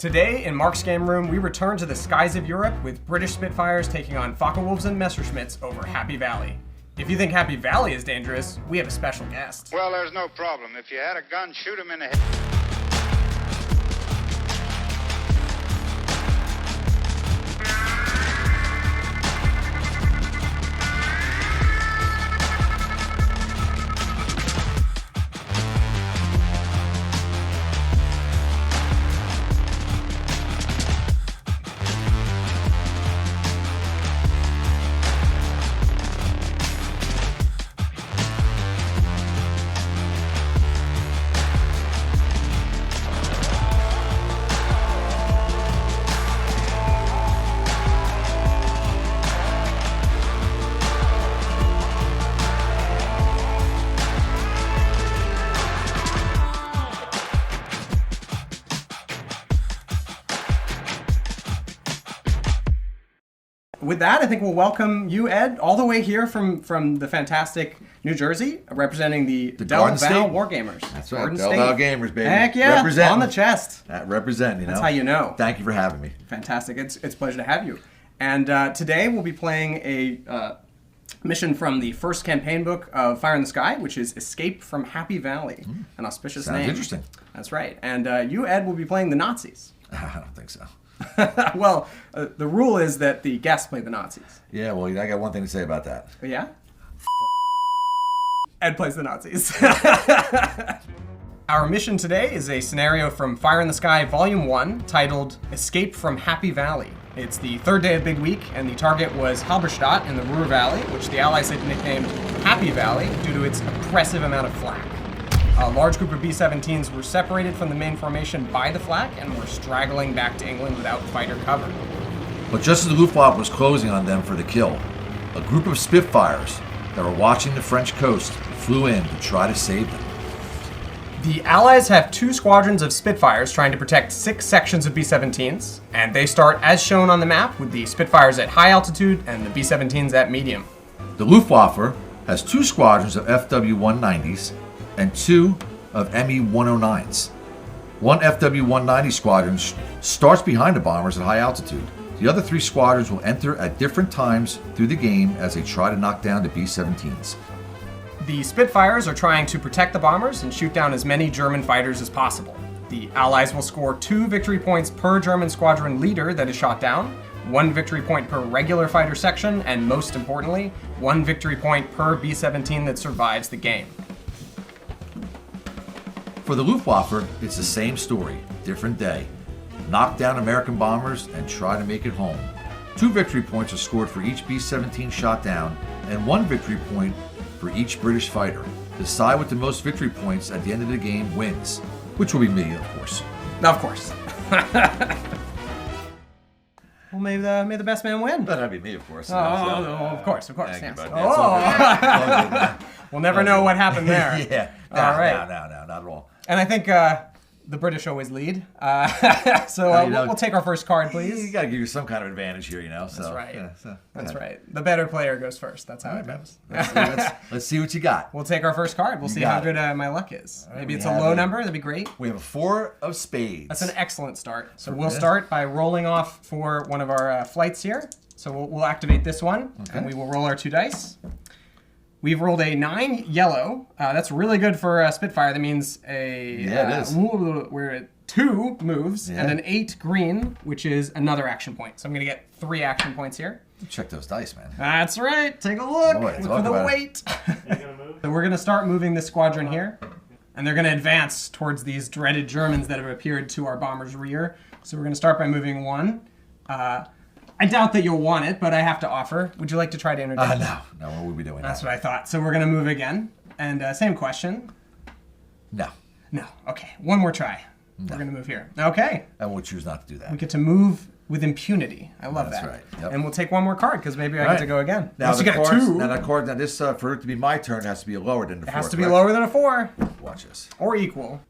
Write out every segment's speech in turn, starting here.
Today, in Mark's Game Room, we return to the skies of Europe with British Spitfires taking on Focke-Wulfs and Messerschmitts over Happy Valley. If you think Happy Valley is dangerous, we have a special guest. Well, there's no problem. If you had a gun, shoot him in the head. With that, I think we'll welcome you, Ed, all the way here from the fantastic New Jersey, representing the Del Val War Gamers. That's right, Del Val Gamers, baby. Heck yeah, on the chest. Represent, you know. That's how you know. Thank you for having me. Fantastic. It's a pleasure to have you. And today we'll be playing a mission from the first campaign book of Fire in the Sky, which is Escape from Happy Valley. An auspicious name. Sounds interesting. That's right. And you, Ed, will be playing the Nazis. I don't think so. Well, the rule is that the guests play the Nazis. Yeah, well, I got one thing to say about that. Yeah? Ed plays the Nazis. Our mission today is a scenario from Fire in the Sky Volume 1 titled Escape from Happy Valley. It's the third day of Big Week, and the target was Halberstadt in the Ruhr Valley, which the Allies had nicknamed Happy Valley due to its oppressive amount of flak. A large group of B-17s were separated from the main formation by the flak and were straggling back to England without fighter cover. But just as the Luftwaffe was closing on them for the kill, a group of Spitfires that were watching the French coast flew in to try to save them. The Allies have 2 squadrons of Spitfires trying to protect 6 sections of B-17s, and they start as shown on the map with the Spitfires at high altitude and the B-17s at medium. The Luftwaffe has 2 squadrons of FW-190s and 2 of Me-109s. One FW-190 squadron starts behind the bombers at high altitude. The other 3 squadrons will enter at different times through the game as they try to knock down the B-17s. The Spitfires are trying to protect the bombers and shoot down as many German fighters as possible. The Allies will score 2 victory points per German squadron leader that is shot down, 1 victory point per regular fighter section, and most importantly, 1 victory point per B-17 that survives the game. For the Luftwaffe, it's the same story, different day. Knock down American bombers and try to make it home. 2 victory points are scored for each B-17 shot down, and 1 victory point for each British fighter. The side with the most victory points at the end of the game wins, which will be me, of course. Of course. Well, may the best man win. That'd be me, of course. Of course. Thank Yes. you, bud. It's all good. We'll never know what happened there. Yeah. All right. No, not at all. And I think the British always lead. We'll take our first card, please. You got to give you some kind of advantage here, you know. So, That's right. Yeah, That's right. The better player goes first. That's how it goes. Let's see what you got. We'll take our first card. We'll see how good my luck is. Right, Maybe it's a low number. That'd be great. We have a 4 of spades. That's an excellent start. So we'll start by rolling off for one of our flights here. So we'll activate this one, and we will roll our 2 dice. We've rolled a 9 yellow. That's really good for a Spitfire. That means it is. We're at 2 moves and an 8 green, which is another action point. So I'm going to get 3 action points here. Check those dice, man. That's right. Take a look. Boy, Look for the weight. So we're going to start moving this squadron here, and they're going to advance towards these dreaded Germans that have appeared to our bomber's rear. So we're going to start by moving 1. I doubt that you'll want it, but I have to offer. Would you like to try to interject? No, what would we be doing? That's what I thought. So we're going to move again. And same question. No. No. Okay. One more try. We're going to move here. Okay. And we'll choose not to do that. We get to move with impunity. I love That's that. right. Yep. And we'll take one more card because maybe I get to go again. Now, you got 2. Now this for it to be my turn, it has to be lower than the 4. It has to be lower than a 4. Watch this. Or equal.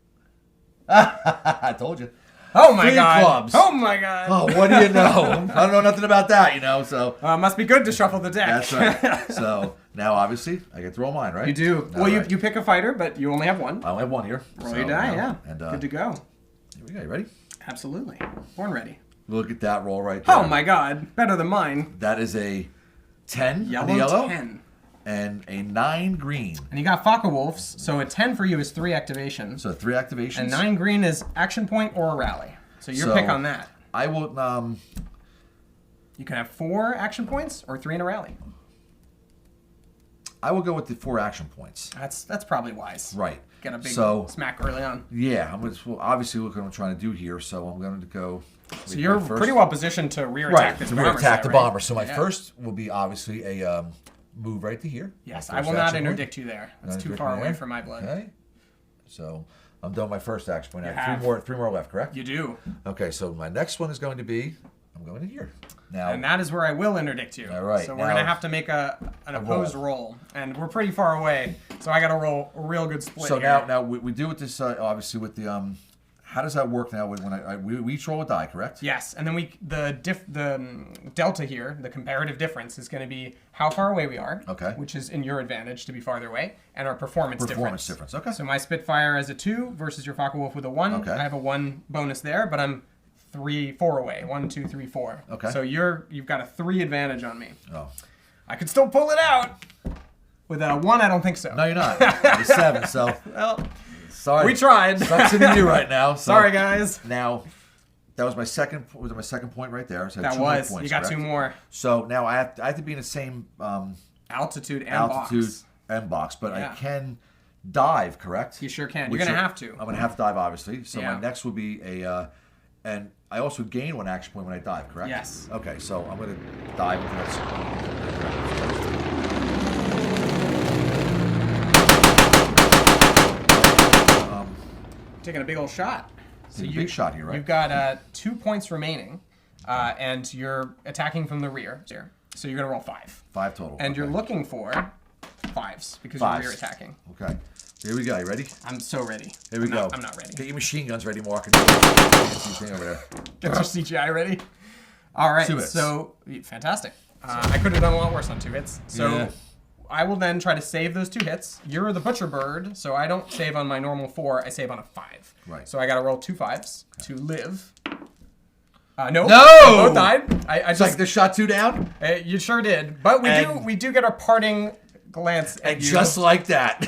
I told you. Oh my 3 god. clubs. Oh my god. Oh, what do you know? I don't know nothing about that, you know, so. Must be good to shuffle the deck. That's right. So, now obviously, I get to roll mine, right? You do. All Well, right. you pick a fighter, but you only have 1. I only have 1 here. Roll your die, yeah. And, good to go. Here we go. You ready? Absolutely. Born ready. Look at that roll right there. Oh my god. Better than mine. That is a 10 Yellow, on the yellow 10. and a 9 green. And you got Faka Wolves, so a 10 for you is 3 activations. So 3 activations. And 9 green is action point or a rally. So your pick on that. I will. You can have 4 action points or 3 in a rally. I will go with the 4 action points. That's probably wise. Right. Get a big smack early on. Yeah, obviously look what I'm trying to do here, so I'm going to go. So you're pretty well positioned to rear attack this bomber. Rear attack the right? bomber. So my first will be obviously a move right to here. Yes, I will not interdict you there. That's too far away from my blood. Okay. So I'm done with my first action point. I have 3 more left, correct? You do. Okay, so my next one is going to be, I'm going to here. Now, and that is where I will interdict you. All right. So we're going to have to make an opposed roll. And we're pretty far away, so I got to roll a real good split so here. now we do with this, obviously with the, how does that work now when we each roll a die, correct? Yes, and then the delta here, the comparative difference, is going to be how far away we are, which is in your advantage to be farther away, and our performance difference. Okay. So my Spitfire has a 2 versus your Faka Wolf with a 1. Okay. I have a 1 bonus there, but I'm 4 away. 1, 2, 3, 4. Okay. So you've got a 3 advantage on me. Oh. I could still pull it out. With a 1, I don't think so. No, you're not. It's 7, so. Well, sorry. we tried. Sucks to you right now. So sorry, guys. Now, that was my second. Was my second point right there? So I had that 2 was. more points, You got correct? 2 more. So now I have to be in the same Altitude and box, but Yeah. I can dive, correct? You sure can. You're going to have to. I'm going to have to dive, obviously. So Yeah. my next will be and I also gain 1 action point when I dive, correct? Yes. Okay, so I'm going to dive into that. Taking a big old shot. So big shot here, right? You've got 2 points remaining, and you're attacking from the rear. So you're going to roll 5. 5 total. And you're looking for 5s because you're rear attacking. Okay. Here we go. You ready? I'm so ready. Here we go. I'm not ready. Get your machine guns ready, Mark. Thing over there. Get your CGI ready. All right. 2 hits. So fantastic. I could have done a lot worse on 2 hits. So Yeah. I will then try to save those 2 hits. You're the butcher bird, so I don't save on my normal 4. I save on a 5. Right. So I got to roll 2 5s to live. No. No! They both died. I It's just like the shot 2 down? you sure did. But we do get a parting glance at And you. just like that.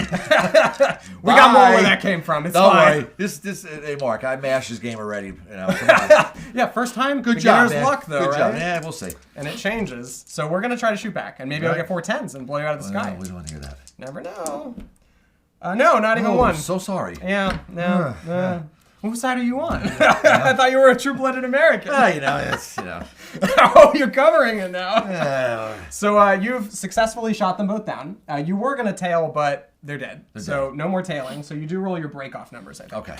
We got more where that came from. It's Don't fine. worry. Hey, Mark, I mashed this game already. You know, come on. Yeah, first time. Good job, beginner's man. luck, though, Good right? job. Yeah, we'll see. And it changes. So we're going to try to shoot back. And maybe I'll Right. get 4 10s and blow you out of the sky. No, we don't want to hear that. Never know. No, not even 1. So sorry. Yeah, no. Whose side are you on? I thought you were a true-blooded American. You know, it's, you know. Oh, you're covering it now. So you've successfully shot them both down. You were going to tail, but they're dead. So no more tailing. So you do roll your break-off numbers, I think. Okay.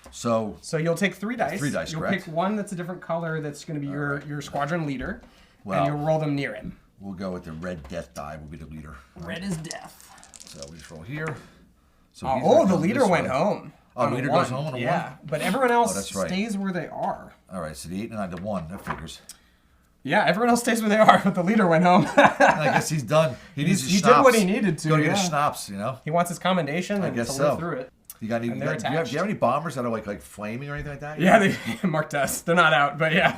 So you'll take 3 dice. 3 dice, You'll correct. pick 1 that's a different color that's going to be your squadron leader. Well, and you'll roll them near him. we'll go with the red death die. Will be the leader. Red is death. So we just roll here. So The leader went home. Oh, the leader goes home on a 1? Yeah, but everyone else that's right. stays where they are. All right, so the 8 and 9 to 1. That figures. Yeah, everyone else stays where they are, but the leader went home. I guess he's done. He needs his He schnapps. did what he needed to. Go get yeah. his schnapps, you know? He wants his commendation and guess to live so. through it. You got any? And Do they're you have any bombers that are like flaming or anything like that? Yeah, they marked us. They're not out, but yeah.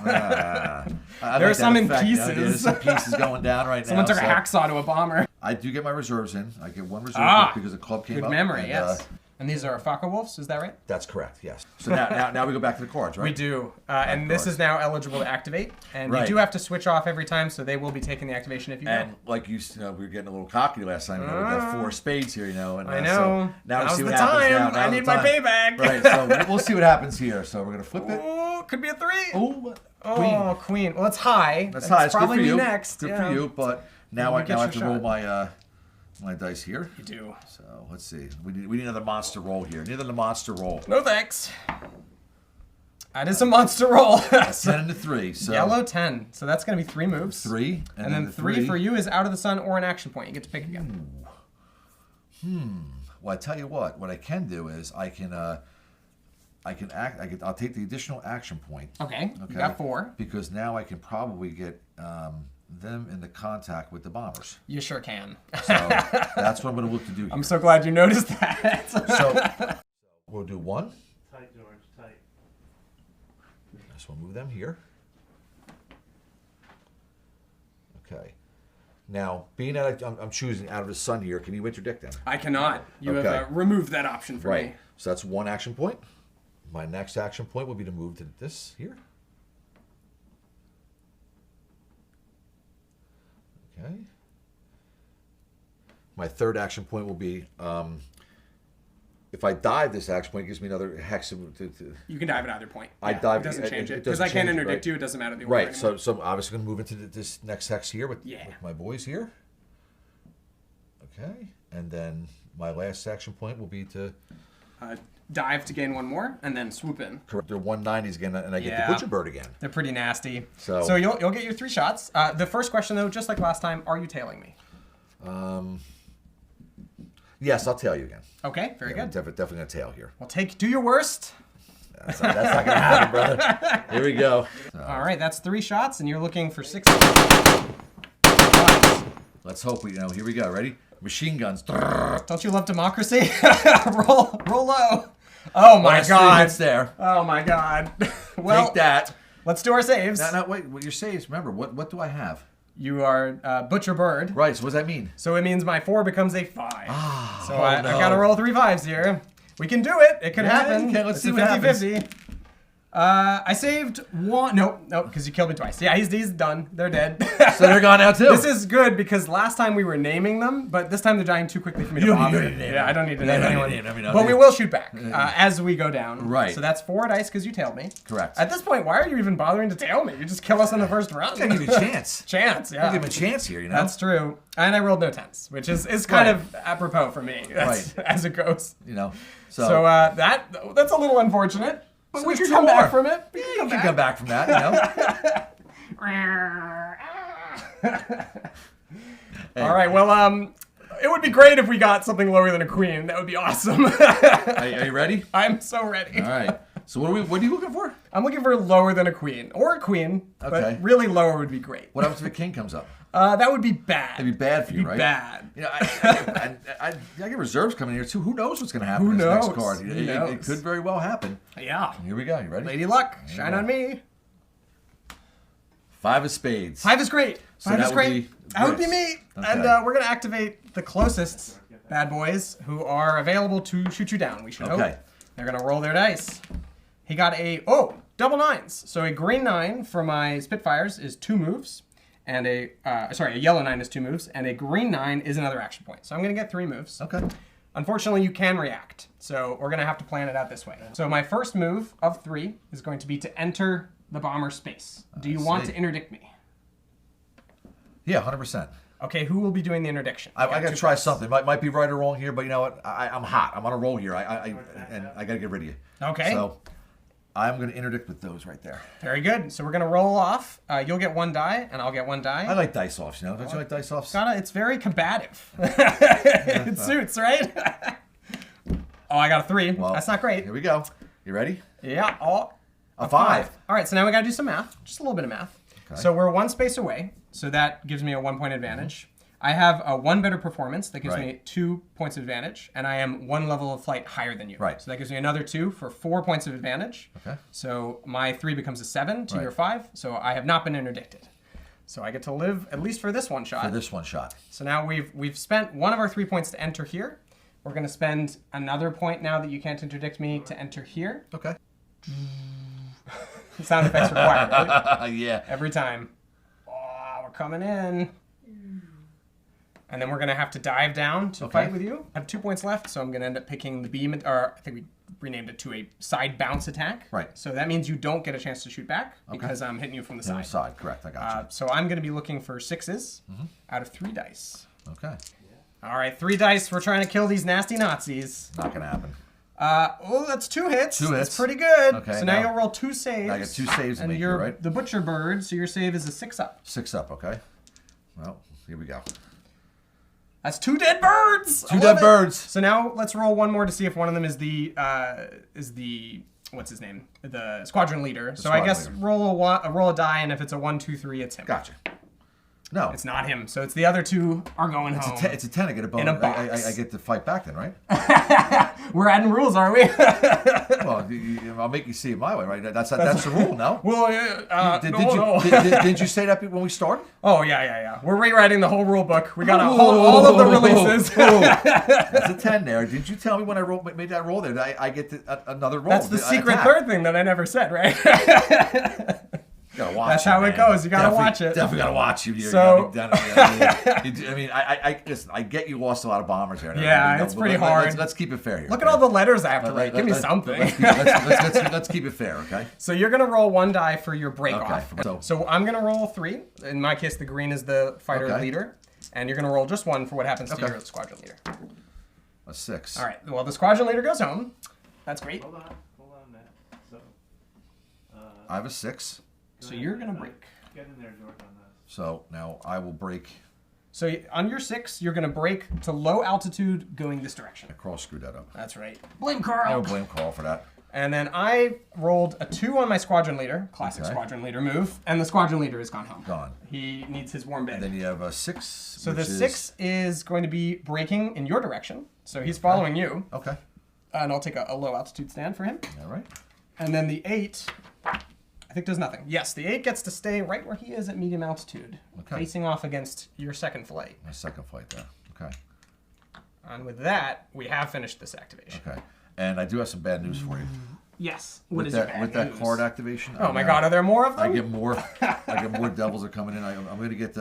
I There are like that some in effect, you know? pieces. Yeah, there's some pieces going down right Someone now. took a hacksaw to a bomber. I do get my reserves in. I get 1 reserve because the club came Good up. memory, and, yes. And these are Faka Wolves, is that right? That's correct, yes. So now we go back to the cards, right? We do. And this is now eligible to activate. And you Right. do have to switch off every time, so they will be taking the activation if you And go. like you know, we were getting a little cocky last time. You know, we got 4 spades here, you know. And, I know. So now we Now's see the what happens time. now. Now's I the need my time. payback. Right, so we'll see what happens here. So we're going to flip it. Ooh, could be a 3. Ooh, Oh, queen. Well, it's high. That's high. It's probably good for me you. next. Good yeah. for you, but now I get have to your roll shot. my dice here. You do. So let's see. We need another monster roll here. Need another monster roll. No thanks. That is a monster roll. 10 into 3. So Yellow 10. So that's going to be 3 moves. 3. And then the 3 for you is out of the sun or an action point. You get to pick again. Well, I tell you what I can do is I'll take the additional action point. Okay. You got 4. Because now I can probably get them into contact with the bombers. You sure can. So that's what I'm going to look to do here. I'm so glad you noticed that. So we'll do 1. Tight, George, tight. So we'll move them here. Okay. Now, being that I'm choosing out of the sun here, can you interdict them? I cannot. You have removed that option for me. So that's one action point. My next action point will be to move to this here. Okay. My third action point will be, if I dive this action point, it gives me another hex. You can dive at either point. I dive. It doesn't change it. It Because doesn't I can't change it, interdict right? you, it doesn't matter the order Right, anymore. so I'm obviously going to move into this next hex here with my boys here. Okay, and then my last action point will be to... dive to gain one more, and then swoop in. Correct. They're 190s again, and I get the Butcher Bird again. They're pretty nasty. So you'll get your 3 shots. The first question, though, just like last time, are you tailing me? Yes, I'll tail you again. Okay, very good. I'm definitely going to tail here. Well, do your worst. That's not going to happen, brother. Here we go. All right, that's 3 shots, and you're looking for 6. Let's hope here we go. Ready? Machine guns. Don't you love democracy? roll low. Oh my God. It's there. Oh my God. Well, take that. Let's do our saves. No, wait. Well, your saves. Remember, what do I have? You are Butcher Bird. Right. So what does that mean? So it means my 4 becomes a 5. So no. I gotta roll 3 5s here. We can do it. It could happen. Let's see what happens. 50-50. I saved 1. Nope, because you killed me twice. Yeah, he's done. They're dead. So they're gone now too. This is good because last time we were naming them, but this time they're dying too quickly for me to bother. I don't need to name anyone. But we will shoot back as we go down. Right. So that's 4 dice because you tailed me. Correct. At this point, why are you even bothering to tail me? You just kill us in the first round. I gotta give you a chance. Yeah. I'll give him a chance here, That's true. And I rolled no 10s, which is kind of apropos for me as it goes. So that's a little unfortunate. But so we can come back from it. You can come back from that, All right, well, it would be great if we got something lower than a queen. That would be awesome. Are you ready? I'm so ready. All right. So what are you looking for? I'm looking for lower than a queen. Or a queen, but really lower would be great. What happens if a king comes up? That would be bad. That'd be bad for you, right? Bad. I get reserves coming here too. Who knows what's going to happen in this next card? It could very well happen. Yeah. Here we go. You ready? Lady Luck, shine on me. 5 of spades. 5 is great. So 5 is great. That would be me. Okay. And we're going to activate the closest bad boys who are available to shoot you down, we should hope. They're going to roll their dice. He got double 9s. So a green 9 for my Spitfires is 2 moves. And a yellow 9 is 2 moves, and a green 9 is another action point. So I'm going to get 3 moves. Okay. Unfortunately, you can react, so we're going to have to plan it out this way. So my first move of 3 is going to be to enter the bomber space. Do you want to interdict me? Yeah, 100%. Okay, who will be doing the interdiction? I got to try something. Might be right or wrong here, but you know what? I'm hot. I'm on a roll here. And I got to get rid of you. Okay. So I'm going to interdict with those right there. Very good. So we're going to roll off. You'll get 1 die, and I'll get 1 die. I like dice offs, Don't you like dice offs? It's very combative. It suits, right? Oh, I got a 3. Well, that's not great. Here we go. You ready? Yeah. A 5. All right, so now we got to do some math. Just a little bit of math. Okay. So we're 1 space away, so that gives me a 1 point advantage. I have a 1 better performance that gives me 2 points of advantage, and I am 1 level of flight higher than you. Right. So that gives me another 2 for 4 points of advantage. Okay. So my 3 becomes a 7 to your 5. So I have not been interdicted. So I get to live at least for this 1 shot. For this 1 shot. So now we've spent 1 of our 3 points to enter here. We're going to spend another point now that you can't interdict me to enter here. Okay. Sound effects required, right? Yeah. Every time. Oh, we're coming in. And then we're going to have to dive down to fight with you. I have 2 points left, so I'm going to end up picking the beam, or I think we renamed it to a side bounce attack. Right. So that means you don't get a chance to shoot back because I'm hitting you from the side. Side, correct. I got you. So I'm going to be looking for 6s out of 3 dice. Okay. All right, 3 dice. We're trying to kill these nasty Nazis. Not going to happen. That's 2 hits. 2 hits. That's pretty good. Okay. So now you'll roll 2 saves. I got 2 saves to and make you're here, right? the Butcher Bird, so your save is a 6 up. 6 up, okay. Well, here we go. That's 2 dead birds. 2 dead birds. So now let's roll 1 more to see if one of them is the what's his name? The squadron leader. So I guess roll a die, and if it's a 1, 2, 3, it's him. Gotcha. No. It's not him. So it's the other two are going home. It's a 10. I get a bonus. In a box. I get to fight back then, right? We're adding rules, aren't we? Well, I'll make you see it my way, right? That's the rule, no? Well, no. Did you say that when we started? Oh, yeah. We're rewriting the whole rule book. We got all of the releases. That's a 10 there. Did you tell me when I made that roll there that I get another roll? That's the secret third thing that I never said, right? Gotta watch That's how it goes. You gotta watch it. Definitely gotta watch you. So, I mean, I get you lost a lot of bombers there. Yeah, it's pretty hard. Let's keep it fair here. Look at all the letters I have to write. Give me something. Let's keep it fair, okay? So you're gonna roll 1 die for your break Okay. off. So I'm gonna roll 3. In my case, the green is the fighter leader, and you're gonna roll just 1 for what happens to your squadron leader. A 6. All right. Well, the squadron leader goes home. That's great. Hold on, Matt. So, I have a 6. So you're gonna break. get in there, George, on this. So now I will break. So on your 6, you're gonna break to low altitude going this direction. I cross screwed that up. That's right. Blame I Carl. don't blame Carl for that. And then I rolled a 2 on my squadron leader, classic squadron leader move, and the squadron leader has gone home. Gone. He needs his warm bed. And then you have a 6. So the 6 is going to be breaking in your direction. So he's following you. Okay. And I'll take a low altitude stand for him. All right. And then the 8, I think does nothing. Yes, the 8 gets to stay right where he is at medium altitude, facing off against your second flight. My second flight there. Okay. And with that, we have finished this activation. Okay. And I do have some bad news for you. Yes. With that card activation. Oh my God, are there more of them? I get more. I get more devils are coming in. I'm going to get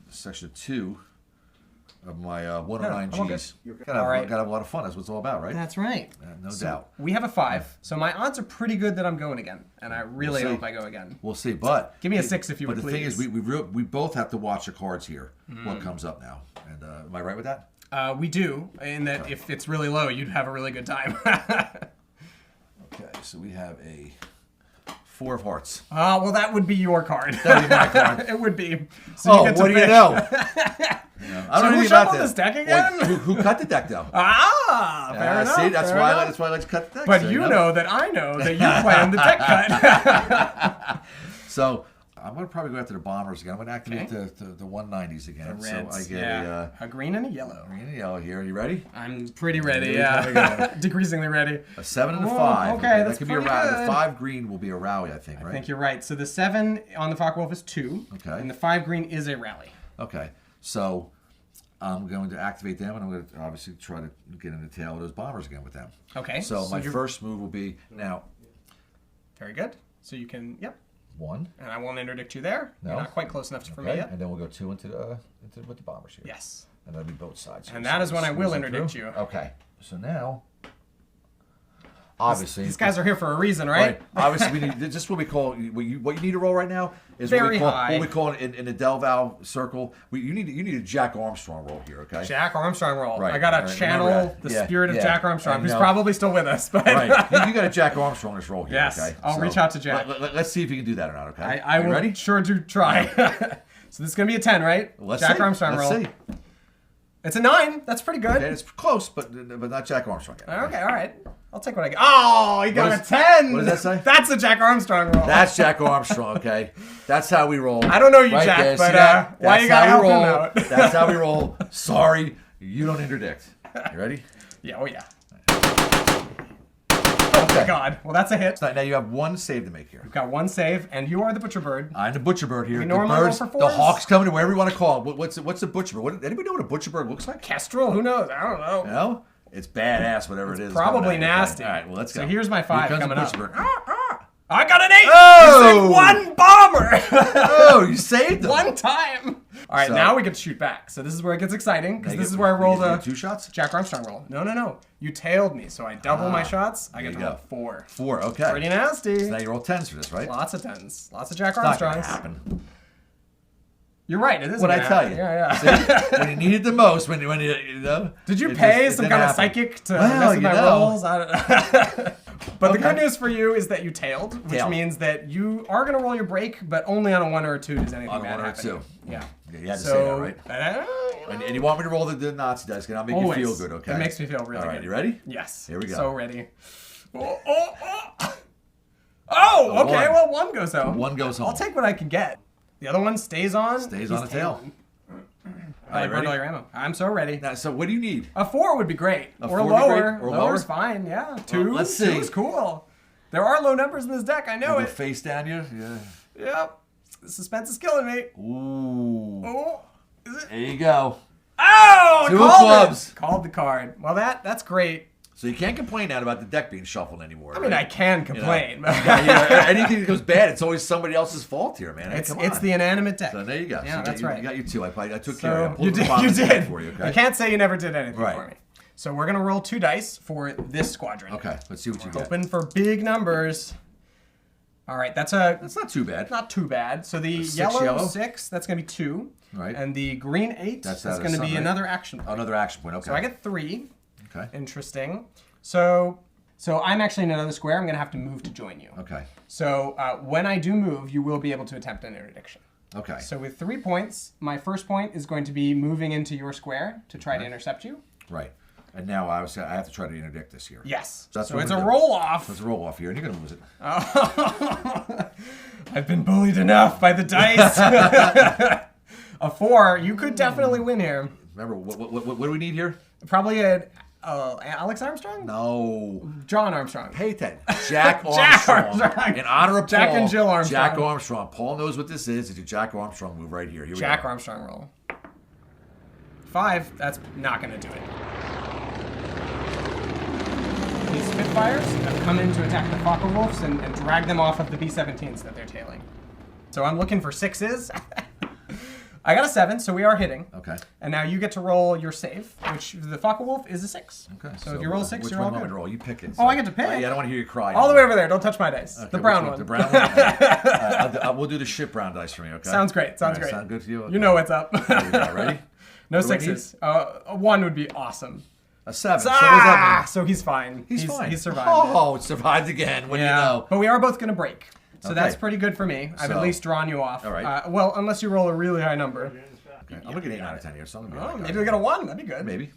section 2 of my 109Gs. Gotta have a lot of fun. That's what it's all about, right? That's right. No doubt. We have a 5, so my odds are pretty good that I'm going again, and I really hope I go again. We'll see, but Give me a 6 if you would, But the thing is, we both have to watch the cards here. What comes up now? And am I right with that? We do, in that if it's really low, you'd have a really good time. Okay, so we have a 4 of hearts. Well, that would be your card. That would be my card. It would be. So Oh, you get to what do you pick. know? I don't know who anything about shuffled this deck again? Who cut the deck though? Fair enough. See, that's fair why enough. I let you cut the deck. But so, you know that I know that you planned the deck cut. So I'm gonna probably go after the bombers again. I'm gonna activate the 190s again. The reds, so I get a green and a yellow. green and yellow here. You ready? I'm pretty ready, Here we go. Decreasingly ready. A 7 and a Whoa, 5. okay, that that's could be a pretty rally. good. The 5 green will be a rally, I think, right? I think you're right. So the 7 on the Focke-Wulf is 2. Okay. And the 5 green is a rally. Okay, so I'm going to activate them, and I'm going to obviously try to get in the tail of those bombers again with them. Okay. So my first move will be now. Very good. So you can, 1. And I won't interdict you there. No. You're not quite close enough for me yet. And then we'll go 2 into with the bombers here. Yes. And that'll be both sides. And that is when I will Squeeze it interdict through. you. Okay. So now, obviously, These guys are here for a reason, right? Obviously, we need just what we call what you need to roll right now is Very what high. we call in the Del Val circle. You need a Jack Armstrong roll here, okay? Jack Armstrong roll. Right, I got to right, channel remember that. the Yeah, spirit of yeah. Jack Armstrong, And, who's you know- probably still with us. But Right. You got a Jack Armstrong this roll here, Yes, okay? I'll reach out to Jack. Let's see if you can do that or not, okay? I You will ready? sure do try. So this is going to be a 10, right? Let's Jack see. Armstrong Let's roll. see. It's a 9. That's pretty good. Okay, it's close, but not Jack Armstrong yet. Okay, all right. I'll take what I get. Oh, he got What a is- 10. what does that say? That's a Jack Armstrong roll. That's Jack Armstrong, okay? That's how we roll. I don't know you, Right Jack, there, see but that? why That's you gotta how we help him roll. out? That's how we roll. Sorry, you don't interdict. You ready? Yeah, oh yeah. Oh my God. Well, that's a hit. Now you have 1 save to make here. We've got 1 save, and you are the butcher bird. I'm the butcher bird here. We The normally roll birds, for the 4s? hawks coming to wherever you want to call it. What's a butcher bird? Anybody know what a butcher bird looks like? Kestrel? Who knows? I don't know. No? It's badass, whatever it is. Probably coming at you. nasty. All right, well, let's go. So here's my 5 Here comes coming the up. butcher bird. I got an 8! Oh! You saved 1 bomber! Oh, you saved them. 1 time! All right, So- now we get to shoot back. So this is where it gets exciting, because Now you this get- is where I rolled you a get 2 shots? Jack Armstrong roll. No. You tailed me, so I double my shots. I get to you roll go. 4. 4, okay. Pretty nasty. So now you roll 10s for this, right? Lots of 10s. Lots of Jack Not gonna Armstrongs. happen. You're right, it is What I gonna tell happen. you. Yeah. See? When you need it the most, when you know. Did you it pay just- it some didn't kind of happen. psychic to Well, mess with you my know. rolls? I don't But the Okay. good news for you is that you tailed, which Tailed. means that you are going to roll your break, but only on a 1 or a 2 does anything On a bad 1 or a happen. 2. Yeah. Yeah, you had to So, say that, right? you know, And you want me to roll the Nazi dice, and I'll make always. you feel good, okay? It makes me feel really All right, good. you ready? Yes. Here we go. So ready. Oh, okay, one. well, 1 goes home. 1 goes home. I'll take what I can get. The other one stays on. Stays He's on the tail. tailing. All right, burned all your ammo. I'm so ready. Now, so what do you need? A 4 would be great. A Or 4 would be great? lower. Or Lower's lower? fine, yeah. 2. let's see. 2 is cool. There are low numbers in this deck, I know Go it. face down you? Yeah. Yep. The suspense is killing me. Ooh. Oh, is it? There you go. Oh, I 2 called clubs. it. Called the card. Well, that's great. So you can't complain now about the deck being shuffled anymore. I mean, I can complain. Anything that goes bad, it's always somebody else's fault here, man. It's Come on. the inanimate deck. So there you go. Yeah, So that's you right. You got your 2. I took So care of it. I you pulled the did. bottom You of the deck did. for you, okay? You can't say you never did anything Right. for me. So we're gonna roll 2 dice for this squadron. Okay, let's see what you get. Hoping for big numbers. All right, that's not too bad. Not too bad. So the Six yellow 6, that's gonna be 2. Right. And the green 8, that's out of gonna be sun, right? another action point. Another action point. Okay. So I get 3. Okay. Interesting. So I'm actually in another square. I'm gonna have to move to join you. Okay. So when I do move, you will be able to attempt an interdiction. Okay. So with 3 points, my first point is going to be moving into your square to try to intercept you. Right. And now I have to try to interdict this here. Yes. That's So what it's we're a doing. roll off. Let's roll off here, and you're gonna lose it. I've been bullied enough by the dice. A 4. You could definitely win here. Remember, what do we need here? Probably Alex Armstrong? No. John Armstrong. Pay attention. Jack Jack Armstrong. Armstrong. In honor of Jack Paul, and Jill Armstrong. Jack Armstrong. Paul knows what this is. It's a Jack Armstrong move right here. Here we Jack go. Armstrong roll. 5. That's not going to do it. These Spitfires have come in to attack the Focke-Wulfs and drag them off of the B-17s that they're tailing. So I'm looking for 6s. I got a 7, so we are hitting. Okay. And now you get to roll your save, which the Focke-Wulf is a 6. Okay. So if you roll a 6, which you're all one do you want good. me to roll? You pick it. Oh, I get to pick? I don't want to hear you cry. All the way over there. Don't touch my dice. Okay, The brown which one. The brown one? We'll do the shit brown dice for me, okay? Sounds great. Sounds All right, great. Sound good to you? Okay. You know what's up. There we go. Ready? No What do I 6s. A 1 would be awesome. A 7. So what does that mean? So he's fine. He's fine. He's survived. Oh, it survived again. What do you know? But we are both going to break. So Okay. that's pretty good for me. I've at So- least drawn you off. All right. Well, unless you roll a really high number. Okay. I'm looking at 8 out of 10 here, so I'm gonna be Oh, like maybe that. we got a 1. That'd be good. Maybe.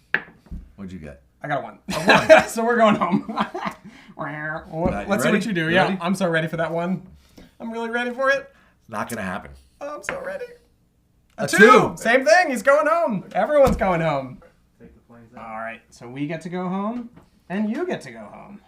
What'd you get? I got a 1. So we're going home. Let's see ready? what you do. You Yeah, ready? I'm so ready for that 1. I'm really ready for it. Not gonna happen. Oh, I'm so ready. A 2. Same thing. He's going home. Everyone's going home. Take the planes out. All right. So we get to go home, and you get to go home.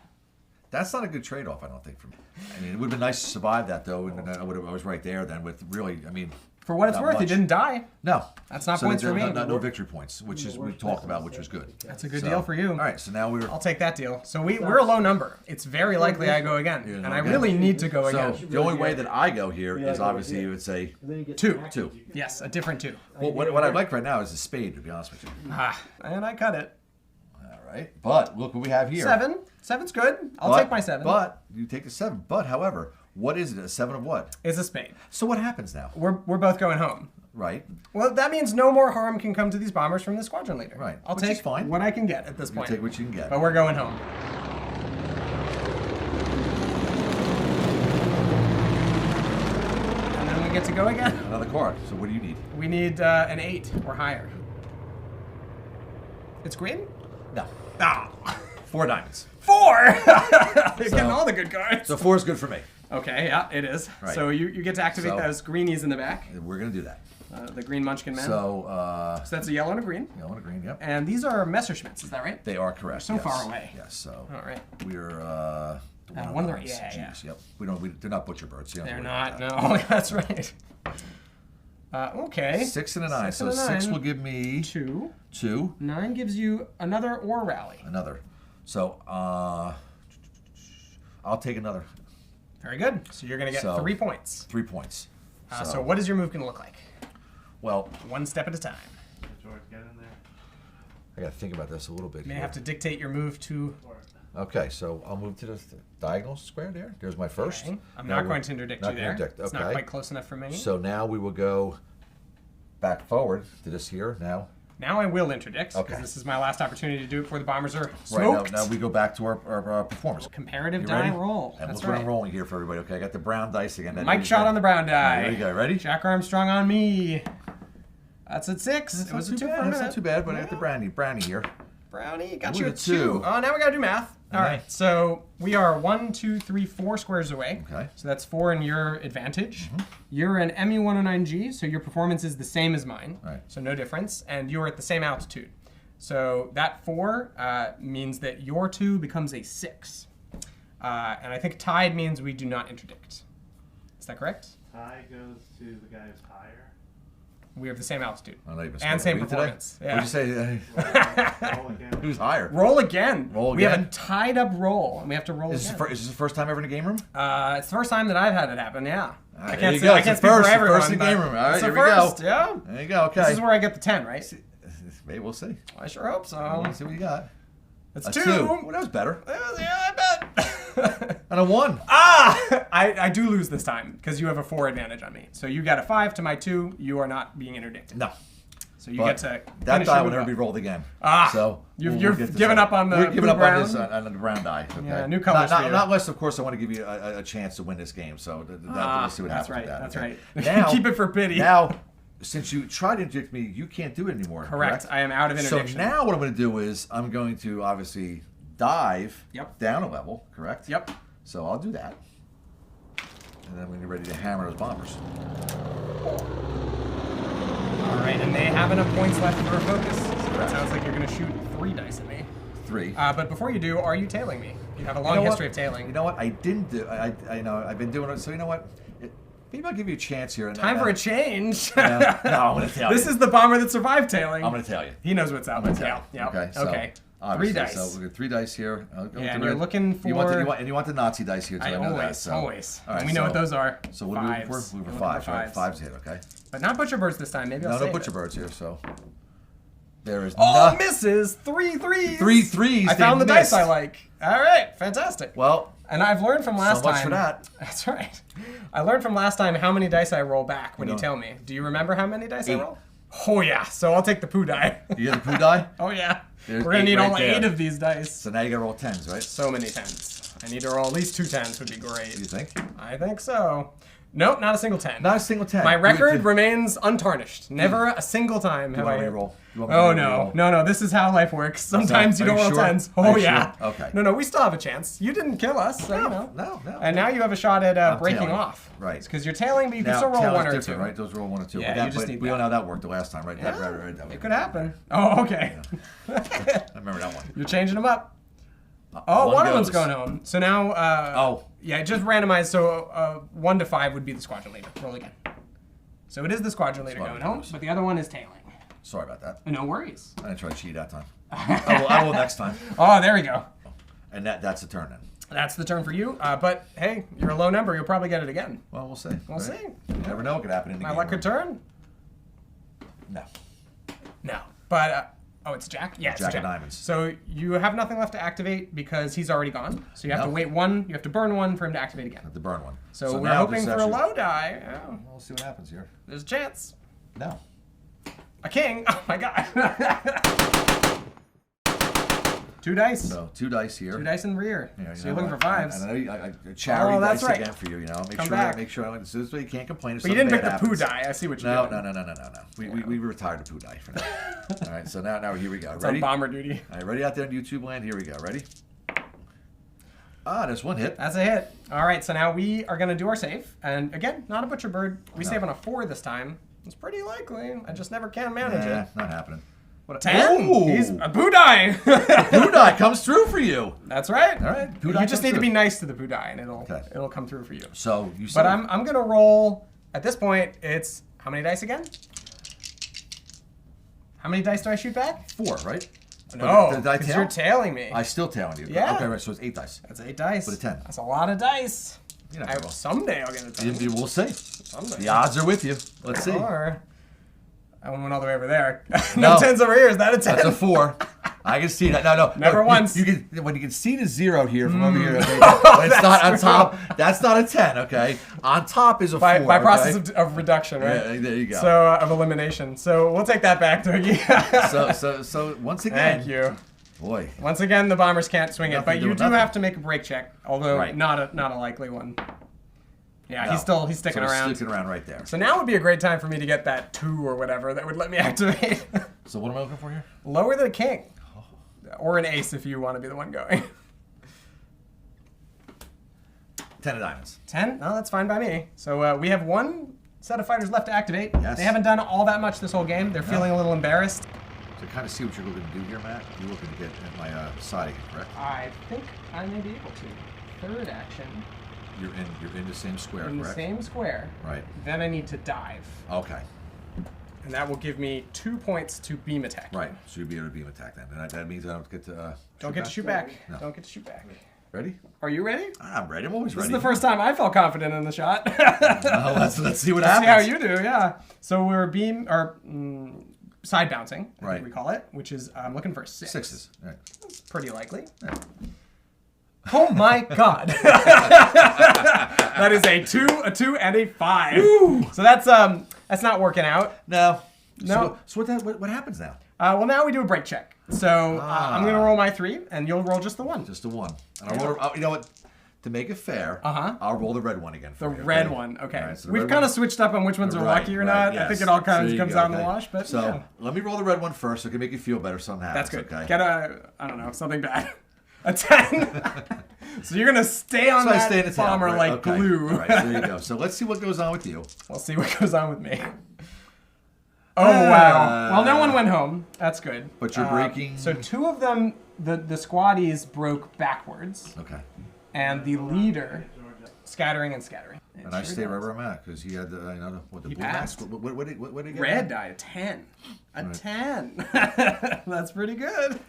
That's not a good trade-off, I don't think, for me. I mean, it would have been nice to survive that, though, and I was right there then with really, I mean... For what it's not worth, he much. didn't die. No. That's not So points for me. No victory points, which is we talked about, which was good. That's a good deal for you. All right, so now I'll take that deal. So we're a low number. It's very likely I go again, You're and gonna I go really again. need to go So again. the only way that I go here is obviously you would say And then you get 2. 2. Yes, a different 2. Well, what I'd like right now is a spade, to be honest with you. And I cut it. All right, but look what we have here. 7. 7's good. I'll But- take my 7. But you take the 7. But however, what is it? A 7 of what? It's a spade. So what happens now? We're both going home. Right. Well, that means no more harm can come to these bombers from the squadron leader. Right, I'll which take is fine. what I can get at this You point. take what you can get. But we're going home. And then we get to go again. Another card. So what do you need? We need an 8 or higher. It's green? No. Ah. 4 diamonds. 4! You're getting all the good cards. So 4 is good for me. Okay, yeah, it is. Right. So you get to activate So- those greenies in the back. We're gonna do that. The green munchkin man. So So that's a yellow and a green. yellow and green. Yep. And these are Messerschmitts, is that right? They are correct. so yes. far away. Yes. So All right. we're the one of the- 109s. yeah. Jeez, Yep. They're not butcher birds. So you don't They're have to worry not. about No, that's right. Okay. that. 6 and a 9. 6 So and a 6 9. will give me 2. 2. 9 gives you another or rally. Another. So I'll take another Very good. So you're going to get So- 3 points. 3 points. So what is your move going to look like? Well, 1 step at a time. George, get in there. I got to think about this a little bit. You may here. have to dictate your move to... Okay, so I'll move to the diagonal square there. There's my first. Okay. I'm Now not we're- going to interdict not you gonna there. interdict, It's not okay. quite close enough for me. So now we will go back forward to this here now. Now I will interdict, because Okay. this is my last opportunity to do it before the bombers are Right smoked. now we go back to our performance. Comparative You die ready? roll. And That's look what I'm right. rolling here for everybody. Okay, I got the brown dice again. That Mike is shot right. on the brown die. There you go. Ready? Jack Armstrong on me. That's at 6. That's It was not a too 2 bad. for a That's minute. not too bad, but I got the brownie here. Brownie, got Ooh, you a the 2. 2. Oh, now we gotta do math. All right, so we are 1, 2, 3, 4 squares away. Okay. So that's 4 in your advantage. You're an Me-109G, so your performance is the same as mine. Right. So no difference, and you're at the same altitude. So that 4 means that your 2 becomes a 6. And I think tied means we do not interdict. Is that correct? Tie goes to the guy who's higher. We have the same altitude. And And same performance. Today? What'd you say? Roll again. Who's higher? Roll again. Roll We have again? a tied up roll, and we have to roll Is again. this the first time ever in a game room? It's the first time that I've had it happen, yeah. I there can't you say, go. I It's can't the speak first- for the everyone. first in but game room. All right, it's the here we go. first, yeah. There you go. Okay. This is where I get the 10, right? Maybe we'll see. I sure hope so. Let's see what you got. It's A 2. Well, that was better. Yeah, I bet. And a 1. I do lose this time because you have a 4 advantage on me. So you got a 5 to my 2. You are not being interdicted. No. So you But get to that finish die it will with never a- be rolled again. So we'll you've get this given up on the We're giving blue up brown? on this on the brown die. Okay. Yeah, new colors Not, for you. not unless, of course, I want to give you a chance to win this game. So we'll see what that's happens right. with that. That's okay? right. Now, Keep it for pity. Now, since you tried to interdict me, you can't do it anymore. Correct. I am out of interdiction. So now what I'm going to do is I'm going to obviously dive Yep. down a level. Correct. Yep. So I'll do that, and then we're get ready to hammer those bombers. All right, and they have enough points left for a focus. So it sounds like you're going to shoot 3 dice at me. 3. But before you do, are you tailing me? You have a long You know history what? of tailing. You know what? I didn't do. I know I've been doing it. So you know what? Maybe I'll give you a chance here. And, Time for a change. no, I'm going to tell you. This is the bomber that survived tailing. I'm going to tell you. He knows what's up. I'm going to tell you. Yeah. Okay. So, Okay. 3 obviously, dice. So we got 3 dice here. I'll go Yeah, and through you're it. looking for. You want the Nazi dice here too. I know that. So. Always. All right, we know what those are. So what are we looking Fives. for? We're looking You're for looking 5s, for right? fives. 5s hit, okay? But not butcher birds this time. Maybe I'll No save butcher it. birds here. So there is Oh, misses. 3 threes. 3 threes. I found the they dice missed. I like. All right, fantastic. Well, And I've learned from last so much time. for that. That's right. I learned from last time how many dice I roll back when you know. tell me. Do you remember how many dice I 8. roll? Oh yeah. So I'll take the poo die. You get the poo die. Oh yeah. There's We're gonna 8 need right all there. 8 of these dice. So now you got to roll 10s, right? So many 10s. I need to roll at least 2 10s would be great. You think? I think so. Nope, not a single 10. Not a single 10. My You- record you- remains untarnished. Never a single time have want I me to hit. roll? You want me to Oh roll? no. This is how life works. Sometimes you Are don't you roll sure? 10s. Are Oh you yeah. sure? Okay. No, we still have a chance. You didn't kill us, so you know. No. And now you have a shot at I'm breaking tailing. off. Right. Because you're tailing, but you can Now, still roll tail 1 is or different, 2. right? Those roll 1 or 2. Yeah, But you that, just but need we that. all know how that worked the last time, right? Yeah, That it could happen. Oh, okay. I remember that one. You're changing them up. Oh, one of them's goes. going home. So now, yeah, just randomized. So 1 to 5 would be the squadron leader. Roll again. So it is the squadron leader Squadron going home, leaders. but the other one is tailing. Sorry about that. No worries. I didn't try to cheat that time. I will next time. Oh, there we go. And that's the turn then. That's the turn for you. But hey, you're a low number. You'll probably get it again. Well, we'll see. We'll see. You never know what could happen in the My game. luck could turn. No. No. But oh, it's Jack. Yeah, it's Jack of Jack. diamonds. So you have nothing left to activate because he's already gone. So you have to Nope. wait 1. You have to burn 1 for him to activate again. The burn one. So we're now hoping this for a actually- low die. Yeah, We'll see what happens here. there's a chance. No. A king. Oh my god. 2 dice. So 2 dice here. 2 dice in rear. Yeah, So you're looking for 5s. And I know I charity Oh, that's dice right. again for you. You know, make Come sure. back. Make sure. So this way you can't complain. If But you didn't something pick bad the poo happens. die. I see what you're No. doing. We retired the poo die for now. All right. So now here we go. It's Ready? on bomber duty. All right. Ready out there in YouTube land. Here we go. Ready? There's 1 hit. That's a hit. All right, so now we are going to do our save. And again, not a butcher bird. We No. save on a 4 this time. It's pretty likely. I just never can manage Yeah, it. not happening. What a 10? Ooh. He's a poo die. Poo die comes through for you. That's right. All right. Poo You die just comes need to through. be nice to the poo die, and it'll Okay. come through for you. So you. But I'm going to roll. At this point, it's how many dice again? How many dice do I shoot back? 4, right? No, Did I because tail? you're tailing me. I still tailing you. Yeah. Okay, right. So it's 8 dice. That's 8 dice. With a 10. That's a lot of dice. You never know. Someday I'll get a 10. We'll see. Someday. The odds are with you. Let's see. Or I went all the way over there. No. No 10s over here. Is that a 10? That's a 4. I can see that. No. Never once. You can when you can see the 0 here from over here. Okay, when it's not on top. That's not a 10. Okay. On top is a 4. by okay? process of reduction, right? Yeah, there you go. So of elimination. So we'll take that back, Dougie. So once again. Thank you. Boy. Once again, the bombers can't swing it, Nothing but you doing do nothing. have to make a break check, although Right. not a likely one. Yeah, No. he's sticking So around. Sticking around right there. So now would be a great time for me to get that 2 or whatever that would let me activate. So what am I looking for here? Lower the king. Or an ace if you want to be the one going. 10 of diamonds. 10? No, that's fine by me. So we have one set of fighters left to activate. Yes. They haven't done all that much this whole game. They're feeling a little embarrassed. To kind of see what you're looking to do here, Matt, you're looking to get at my side again, correct? I think I may be able to. Third action. You're in the same square, In correct? the same square. Right. Then I need to dive. Okay. And that will give me 2 points to beam attack. Right. So you'll be able to beam attack then. And that means I don't get to Don't get to shoot back. No. Don't get to shoot back. Ready? Are you ready? I'm ready. I'm always This ready. is the first time I felt confident in the shot. Let's see what Let's see happens. how you do, yeah. So we're side bouncing, I Right. think we call it, which is I'm looking for a 6. Sixes. Right. That's pretty likely. Oh my god. That is a 2, and a 5. Woo! So that's not working out. No. No. So what happens now? Well, now we do a break check. So I'm gonna roll my 3, and you'll roll just the 1. Just a 1. And I'll roll. You know what? To make it fair, I'll roll the red one again. The For you, red okay? one, okay. All right, so the We've red kind one- of switched up on which ones are Right, lucky or right, not. I yes. think it all kind So of you comes go, out in the okay. wash, but So yeah. let me roll the red one first so it can make you feel better. Something happens. That's good. Okay. Get I don't know, something bad. A 10. So you're gonna stay on So I that stay in the town, bomber right? like Okay. glue. All right, so there you go. So let's see what goes on with you. We'll see what goes on with me. Oh wow. Well, no one went home. That's good. But you're breaking. So 2 of them, the squaddies broke backwards, Okay. and the leader scattering. And I stay right where I'm at because he had the the He blue passed. mask. What did he get? Red die a 10. A 10. That's pretty good.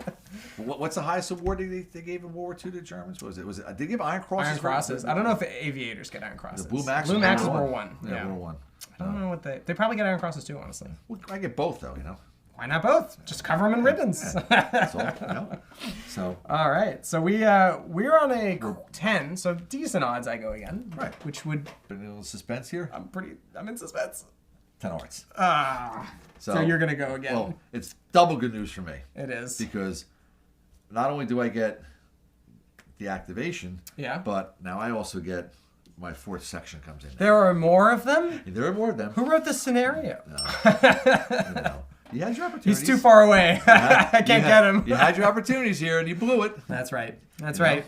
What's the highest award they gave in World War II to the Germans? Was it? Did they give Iron Crosses? Iron Crosses. I don't know if the aviators get Iron Crosses. The Blue Max. Blue Maxes were 1. Yeah, were 1. I don't know what they probably get Iron Crosses too, honestly. Well, I get both though, Why not both? Just cover them in ribbons. That's all. So. All right. So we're on a 10, so decent odds I go again. Right. Which would Been a little suspense here. I'm in suspense. 10 hearts. So you're gonna go again. Well, it's double good news for me. It is. Because not only do I get the activation, Yeah. but now I also get my 4th section comes in. There are more of them? There are more of them. Who wrote this scenario? You had your opportunities. He's too far away. I can't get him. You had your opportunities here and you blew it. That's right. That's right.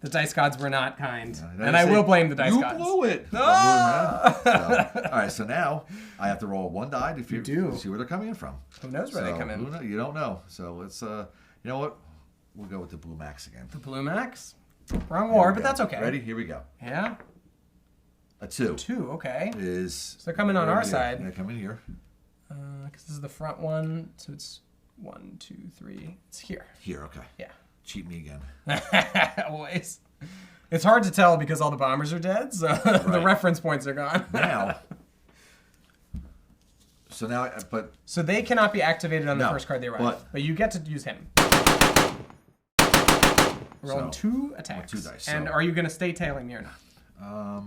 The dice gods were not kind. Yeah, And I will blame the dice gods. You blew it. No! All right, so now I have to roll 1 die to see where they're coming in from. Who knows where they come in? You don't know. So let's, you know what? We'll go with the Blue Max again. The Blue Max? Wrong war, but that's okay. Ready? Here we go. Yeah? A 2. 2, okay. Is. So they're coming on our side. They come in here. Because this is the front one, so it's 1, 2, 3. It's here. Here, okay. Yeah. Cheat me again. Always. It's hard to tell because all the bombers are dead, so the Right. reference points are gone. Now. So now, but. So they cannot be activated on the No, first card they arrive, but you get to use him. Rolling 2 attacks. 2 dice. And so- are you going to stay tailing me or not?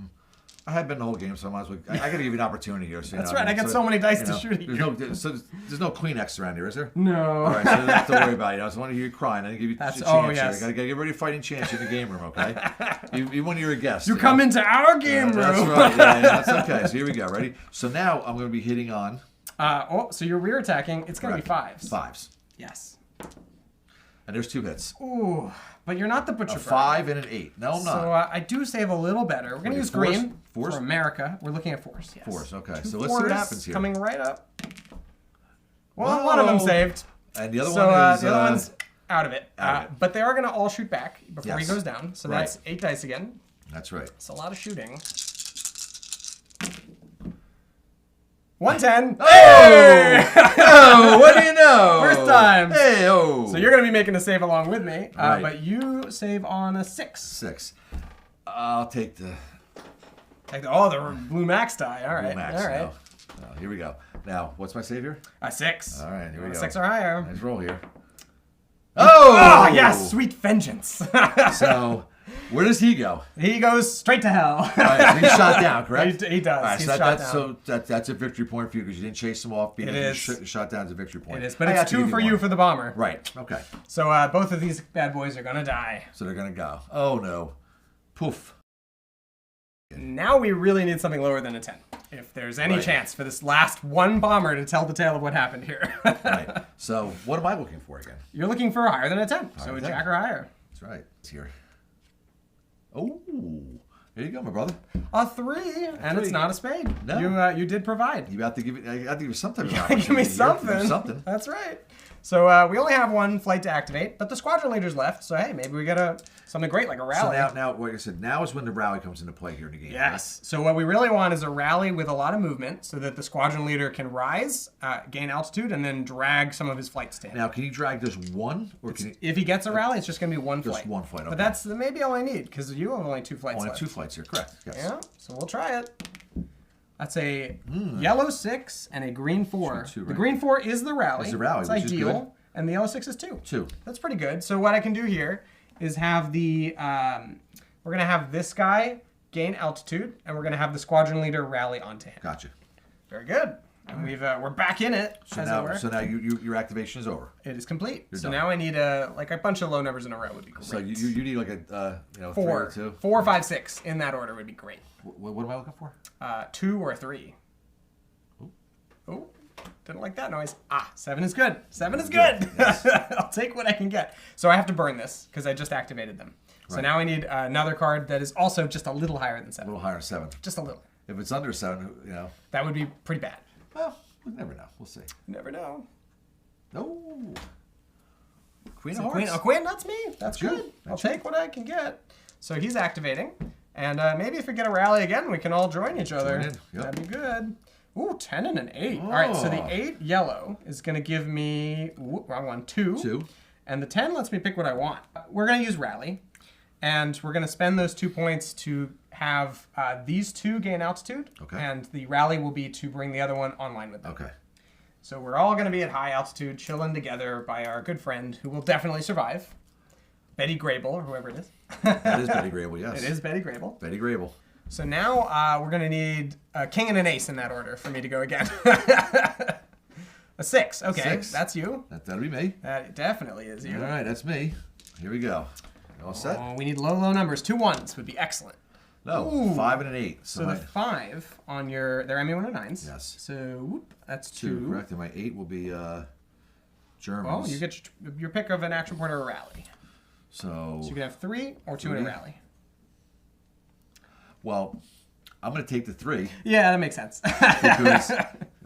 I have been the whole game, so I might as well. I got to give you an opportunity here. So, That's right. I got so many dice to shoot at you. There's no Kleenex around here, is there? No. All right, so you don't have to worry about it. I just want to hear you crying. I didn't give you a chance oh, here. yes. I got to get ready fighting chance in the game room, okay? you when you're a guest. You come into our game room. That's right. Yeah, that's okay. So here we go. Ready? So now I'm going to be hitting on. So you're rear attacking. It's going to be 5s. 5s. Yes. And there's 2 hits. Ooh, but you're not the butcher. A 5 and an 8. No, I'm not. So I do save a little better. We're going to use 4s? green 4s? for America. We're looking at 4s. Yes. 4s, okay. 2 So let's see what 4s happens here. Coming right up. Well, Whoa. one of them saved. And the other So one is. the other one's out of it. out of it. But they are going to all shoot back before he Yes. goes down. So Right. that's 8 dice again. That's right. It's a lot of shooting. 110. Oh! Oh, what do you know? First time. Hey, oh. So you're going to be making a save along with me, Right. but you save on a 6. 6. I'll take the The blue max die. All right. Blue Max. All right. No, here we go. Now, what's my savior? A 6. All right, here we go. 6 or higher. Nice roll here. Oh! Ah, yes, sweet vengeance. So, where does he go? He goes straight to hell. All right, so he's shot down, correct? He does. All right, He's so shot down. that's a victory point for you because you didn't chase him off. Being It is. shot down is a victory point. It is, but I have it's to 2 give for one. you for the bomber. Right. Okay. So both of these bad boys are gonna die. So they're gonna go. Oh no. Poof. Now we really need something lower than a 10. If there's any Right. chance for this last one bomber to tell the tale of what happened here. Right. So what am I looking for again? You're looking for higher than a 10. So a than 10. jack or higher. That's right. It's here. Oh. There you go, my brother. A 3, and it's not a spade. No. You did provide. You have to give it. I have to give you some type of Give me opportunity here. something. Give me something. That's right. So we only have 1 flight to activate, but the squadron leader's left. So hey, maybe we get something great like a rally. So now, like I said, now is when the rally comes into play here in the game. Yes. So what we really want is a rally with a lot of movement, so that the squadron leader can rise, gain altitude, and then drag some of his flights to him. Now, can you drag just one, or can you, If he gets a rally, it's just going to be 1 flight. just one flight? Okay. But that's maybe all I need, because you have only 2 flights only left. 2 flights here. Correct. Yes. Yeah. So we'll try it. That's a yellow 6 and a green 4. Two, The right? green 4 is the rally. Is the rally, It's which is ideal. good. And the yellow 6 is 2. 2. That's pretty good. So what I can do here is have the, we're going to have this guy gain altitude, and we're going to have the squadron leader rally onto him. Gotcha. Very good. And we're back in it, as it were. So now your activation is over. It is complete. So done. now I need a bunch of low numbers in a row would be great. So you need like a 3 4, or 2. 4, 5, 6 in that order would be great. What am I looking for? 2 or 3. Oh, didn't like that noise. 7 is good. 7 is good. Yes. I'll take what I can get. So I have to burn this because I just activated them. So Right. now I need another card that is also just a little higher than 7. A little higher, 7. Just a little. If it's under 7, That would be pretty bad. well, we'll never know. We'll see. You never know. Oh, Queen So of Hearts. Queen, that's me. That's good. good. I'll That's take what I can get. So he's activating. And maybe if we get a rally again, we can all join each other. Join in, yep. That'd be good. Ooh, 10 and an 8. All right, so the Oh. 8 yellow is going to give me, wrong one, 2. 2. And the 10 lets me pick what I want. We're going to use rally. And we're going to spend those 2 points to have these 2 gain altitude. Okay. And the rally will be to bring the other one online with them. Okay. So we're all going to be at high altitude, chilling together by our good friend, who will definitely survive. Betty Grable, or whoever it is. That is Betty Grable, yes. It is Betty Grable. Betty Grable. So now we're going to need a king and an ace in that order for me to go again. A 6. Okay, 6. that's you. That'll be me. That definitely is you. All right, that's me. Here we go. All set? Oh, we need low numbers. 2 1s would be excellent. No, Ooh. 5 and an 8. So the 5 on their ME-109s. Yes. So whoop, that's 2, 2. correct. And my 8 will be Germans. Well, you get your pick of an action point or a rally. So So you can have 3 or 2 in a 3. rally. Well, I'm going to take the 3 Yeah, that makes sense. because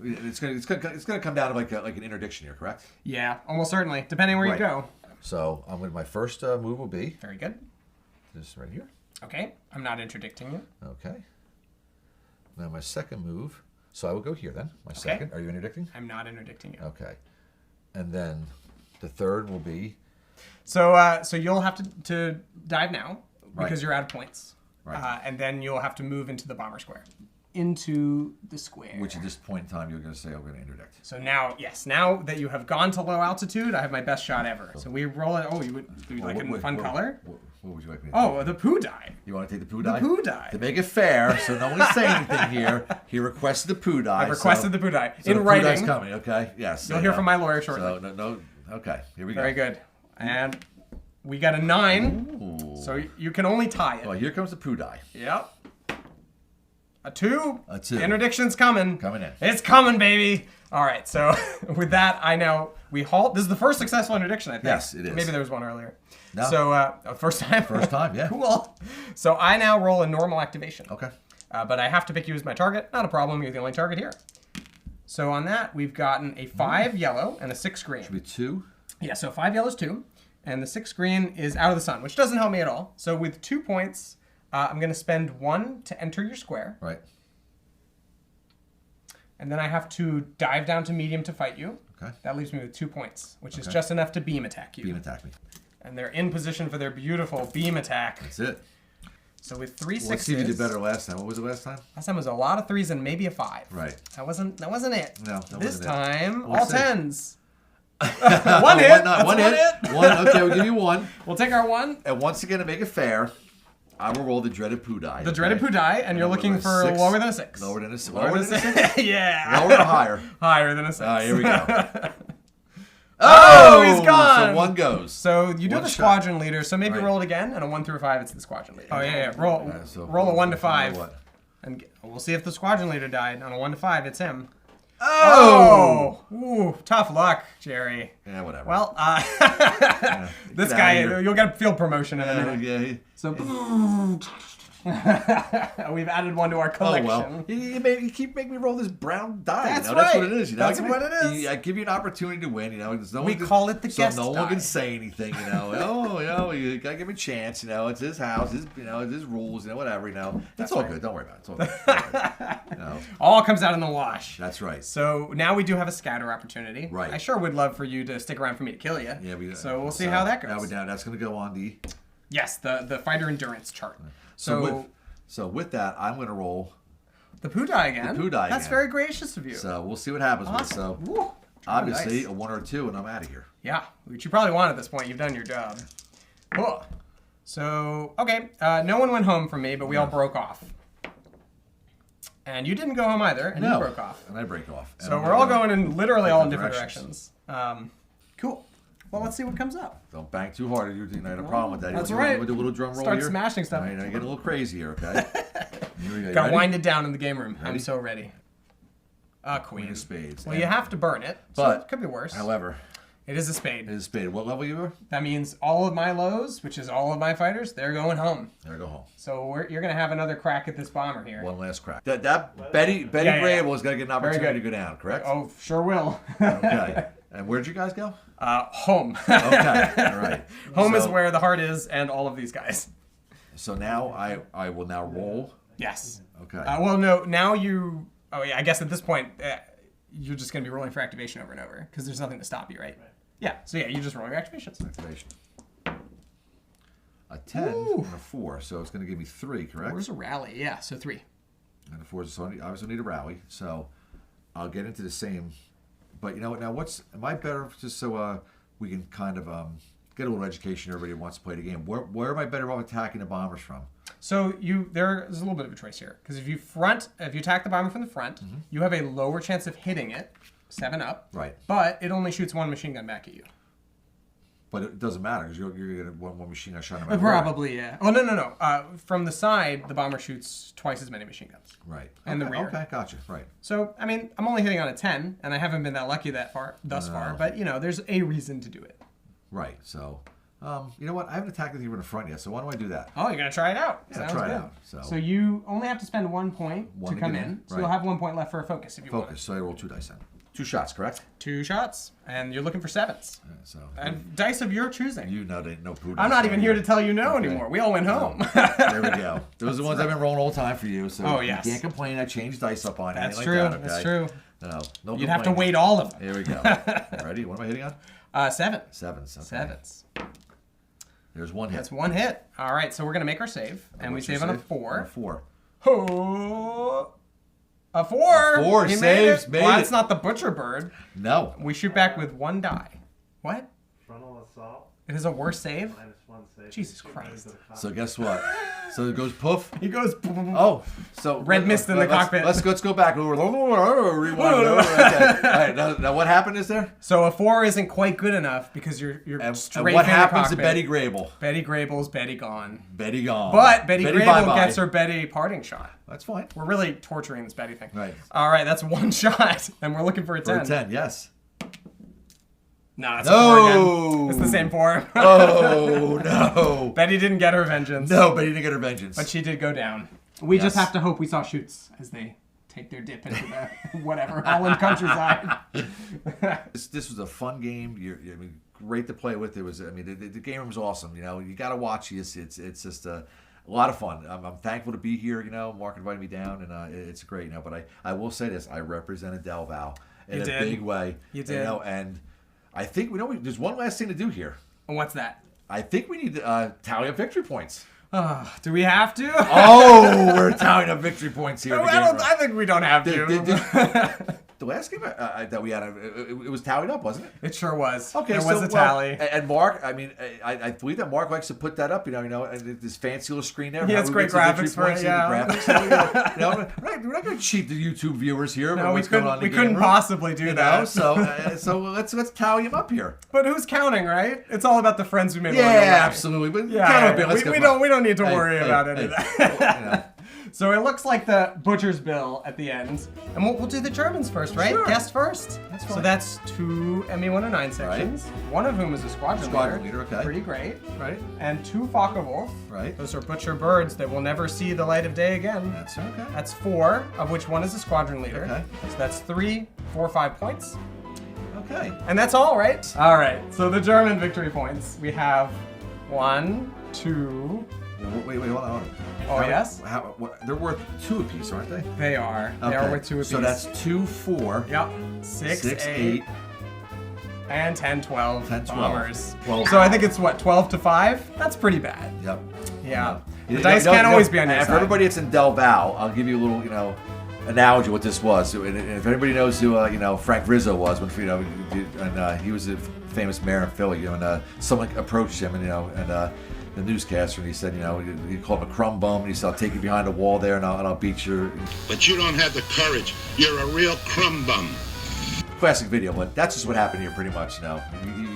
it's gonna come down to like an interdiction here, correct? Yeah, almost certainly, depending where Right. you go. So my first move will be Very good. this right here. Okay, I'm not interdicting you. Okay. Now my second move. So I will go here then. My second. Are you interdicting? I'm not interdicting you. Okay. And then the third will be So you'll have to dive now because Right. you're out of points. Right. And then you'll have to move into the bomber square. Into the square. which at this point in time you're going to say I'm going to interdict. So now, yes, now that you have gone to low altitude, I have my best shot ever. So we roll it. Oh, you like it in a fun color? What would you like me to do? Oh, the poo die. You want to take the poo The die? poo die. To make it fair, so no one say anything here, he requested the poo die. I requested the poo die. So In the poo die's writing. coming, okay? Yes. You'll hear from my lawyer shortly. So, no, okay, here we go. Very good. And we got a 9. Ooh. So you can only tie it. Well, here comes the poo die. Yep. A 2. A 2. Interdiction's coming. Coming in. It's coming, baby. All right. So with that, we halt. This is the first successful interdiction, I think. Yes, it is. Maybe there was one earlier. No. So first time. First time, yeah. Cool. So I now roll a normal activation. Okay. But I have to pick you as my target. Not a problem. You're the only target here. So on that, we've gotten a 5 yellow and a 6 green. Should be 2. Yeah, so 5 yellow is 2. And the 6 green is out of the sun, which doesn't help me at all. So with 2 points, I'm going to spend 1 to enter your square. Right. And then I have to dive down to medium to fight you. Okay. That leaves me with 2 points, which is Okay. just enough to beam attack you. Beam attack me. And they're in position for their beautiful beam attack. That's it. So with 3 6s. Let's see if you did better last time. What was it last time? Last time was a lot of 3s and maybe a 5. Right. That wasn't it. No, that This wasn't it. time, We'll all see. 10s. One hit. Not, That's one one hit. hit. One. Okay, we'll give you 1. We'll take our 1. And once again, to make it fair, I will roll the dreaded poo die. The dreaded poo die, and you're what looking was for 6? lower than a 6. Lower than a 6. Lower than a 6? Yeah. Lower or higher? Higher than a 6. All right, here we go. Oh, he's gone. So 1 goes. So you do One the shot. squadron leader, so maybe Right. roll it again, and a 1 through 5, it's the squadron leader. Oh, yeah. Roll So roll a 1 to 5. What? And we'll see if the squadron leader died. On a 1 to 5, it's him. Oh! Ooh, tough luck, Jerry. Yeah, whatever. Well, this Get guy, outta here. you'll get a field promotion in a minute. Yeah. So, We've added one to our collection. Oh, well. You keep making me roll this brown die. That's That's right. what it is. That's what it is. I give you an opportunity to win. We call it the guest So no die. one can say anything. You gotta give him a chance. It's his house. It's his rules. Whatever. It's all good. Don't worry about it. It's all good. All comes out in the wash. That's right. So now we do have a scatter opportunity. Right. I sure would love for you to stick around for me to kill you. Yeah. So we'll see how that goes. That's gonna go on the. Yes, the fighter endurance chart. So with that, I'm going to roll the poo die again. The poo die That's again. very gracious of you. So we'll see what happens with it. Awesome. So Woo. obviously Nice. a 1 or 2 and I'm out of here. Yeah, which you probably want at this point. You've done your job. Cool. So, okay, no one went home from me, but we all broke off. And you didn't go home either, and you broke off. And I break off. So we're all going in literally all in different directions. Cool. Well, let's see what comes up. Don't bang too hard. You had a problem with that. That's You right. want to do a little drum roll Start here? smashing stuff. All right, now you're getting a little crazy here, okay? Here we go. Got Ready? winded down in the game room. I'm Ready? so ready. Queen of spades. Well, you have to burn it, so But it could be worse. However, it is a spade. it is spade. What level you were? That means all of my lows, which is all of my fighters, they're going home. There, go home. So you're going to have another crack at this bomber here. One last crack. That Betty Yeah. Grable is going to get an Very opportunity good. to go down, correct? Oh, sure will. Okay. And where'd you guys go? Home. Okay. All right. Home is So- where the heart is, and all of these guys. So now I will now roll. Yes. Okay. Well, no, now you... Oh, yeah, I guess at this point, you're just going to be rolling for activation over and over, because there's nothing to stop you, right? Yeah, so yeah, you just roll your activations. Activation. A 10 Ooh. and a 4, so it's going to give me 3, correct? Where's a rally? Yeah, so 3. And a 4, so I obviously need a rally. So I'll get into the same. But you know what? Now, am I better just so we can kind of get a little education? Everybody who wants to play the game. Where am I better off attacking the bombers from? So there's a little bit of a choice here, because if you attack the bomber from the front, you have a lower chance of hitting it, 7 up. Right. But it only shoots 1 machine gun back at you. But it doesn't matter because you're going to get one machine gun shot. No matter Probably, yeah. Oh, no. From the side, the bomber shoots twice as many machine guns. where. Right. And Okay, the rear. Okay, gotcha. Right. So, I mean, I'm only hitting on a 10, and I haven't been that lucky thus far. But, there's a reason to do it. Right. So, you know what? I haven't attacked anything in the front yet. So why don't I do that? Oh, you're going to try it out. Yeah, Sounds try it good. out, so- you only have to spend 1 point One to to come get in. in, So right. you'll have 1 point left for a focus if you want. Focus. So I roll 2 dice then. 2 shots, correct? 2 shots, and you're looking for 7s. Yeah, so And dice of your choosing. you know, no poo. I'm not even here to tell you no anymore. We all went home. There we go. Those are the ones I've been rolling all the time for you. So Oh, yes. you can't complain. I changed dice up on you. That's like true. That, okay? That's true. No You'd have to complaining. wait all of them. Here we go. Ready? What am I hitting on? 7. 7s. Okay. 7s. There's 1 hit. That's 1 hit. All right, so we're going to make our save. And we What's your save on a save? 4. On a 4. Oh, a 4. A 4 He saves, Made it. made Well, it. that's not the butcher bird. No. We shoot back with 1 die. What? Frontal assault, It is a worse save? -1 save. Jesus Shoot Christ. into the cockpit. So guess what? So it goes poof. He goes... Oh, so Red mist in the cockpit. Let's go back. Rewind. Okay. All right. Now what happened is there? So a 4 isn't quite good enough because you're And strafing what the happens to cockpit. Betty Grable? Betty Grable's Betty gone. Betty gone. But Betty Grable bye-bye. gets her Betty parting shot. That's fine. We're really torturing this Betty thing. Right. All right, that's 1 shot, and we're looking for a 10. For a 10, yes. No, it's a 4 again. No. It's the same 4. Oh, no. Betty didn't get her vengeance. No, Betty didn't get her vengeance. But she did go down. We just Yes. have to hope we saw shoots as they take their dip into the whatever Holland countryside. This was a fun game. I mean, great to play with. It was. I mean, the game was awesome. You got to watch this. It's just a lot of fun. I'm thankful to be here. Mark invited me down, and it's great. But I will say this: I represented Del Val in You a did. big way. You did. And I think there's one last thing to do here. What's that? I think we need to tally up victory points. Do we have to? Oh, we're tallying up victory points here. in the game room. I think we don't have to. The last game that we had, it was tallied up, wasn't it? It sure was. Okay, there so, was a tally. And Mark, I mean, I believe that Mark likes to put that up, and this fancy little screen there. He has great graphics for it, yeah. We're not going to cheat the YouTube viewers here. No, we what's going on in the couldn't game room, possibly do that. So let's tally them up here. But who's counting, right? It's all about the friends we made. Yeah, along the way. absolutely. But Yeah, count up here. Let's we go. don't need to worry about any of that. So it looks like the butcher's bill at the end. And we'll do the Germans first, right? Sure. Guess first. That's So fine. that's 2 Me-109 sections. One of whom is a squadron leader, okay. Pretty great. Right. And 2 Focke-Wulf. Right. Those are butcher birds that will never see the light of day again. That's okay. That's 4, of which 1 is a squadron leader. Okay. So that's 3, 4, 5 points. Okay. And that's all, right? All right. So the German victory points. We have 1, 2. Wait, hold on. Oh, yes? They're worth 2 apiece, aren't they? They are. They are worth 2 apiece. So that's 2, 4. Yep. 6, 8, and 10, 12 10, 12. bombers. 12. So I think it's what, 12 to 5? That's pretty bad. Yep. Yeah. You The know- dice you know- can't you know, always be on your and side. for everybody that's in Del Val, I'll give you a little, analogy of what this was. And if anybody knows who, Frank Rizzo was, when he was a famous mayor in Philly, and someone approached him, and the newscaster, and he said, he called him a crumb bum, and he said, "I'll take you behind a wall there, and I'll beat you." But you don't have the courage. You're a real crumb bum. Classic video, but that's just what happened here, pretty much.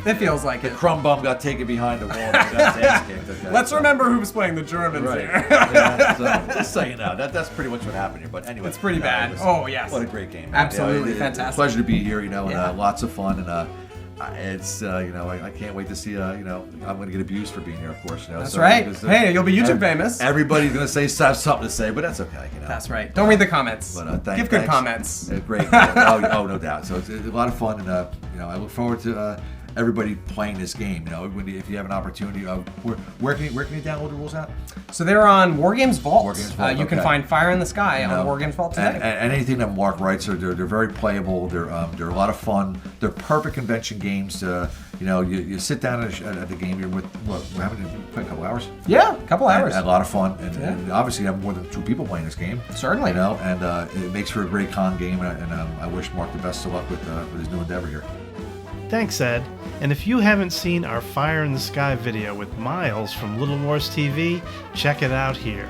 It feels like the it. crumb bum got taken behind the wall. And got his ass kicked, okay? Let's So- remember who's playing the Germans Right. here. Yeah, so, just so you know, that's pretty much what happened here. But anyway, It's pretty bad. it was- Oh, yes. What a great game. Absolutely It's fantastic. a pleasure to be here, and Yeah. lots of fun, and it's I can't wait to see I'm going to get abused for being here, of course. That's right. because, Hey, you'll be YouTube famous. Everybody's going to have something to say, but that's okay. That's right. Don't read the comments. But Give good thanks. comments. Great. Oh, no doubt. So it's a lot of fun, and I look forward to everybody playing this game. If you have an opportunity, where can you download the rules at? So they're on Wargames Vault. Wargames Vault, You can okay. find Fire in the Sky on Wargames Vault today. And anything that Mark writes, they're very playable. They're a lot of fun. They're perfect convention games. You sit down at the game. You're with we're having to play a couple hours. Yeah, a couple hours. And a lot of fun, and obviously you have more than 2 people playing this game. Certainly. And it makes for a great con game. And I wish Mark the best of luck with his new endeavor here. Thanks, Ed. And if you haven't seen our Fire in the Sky video with Miles from Little Wars TV, check it out here.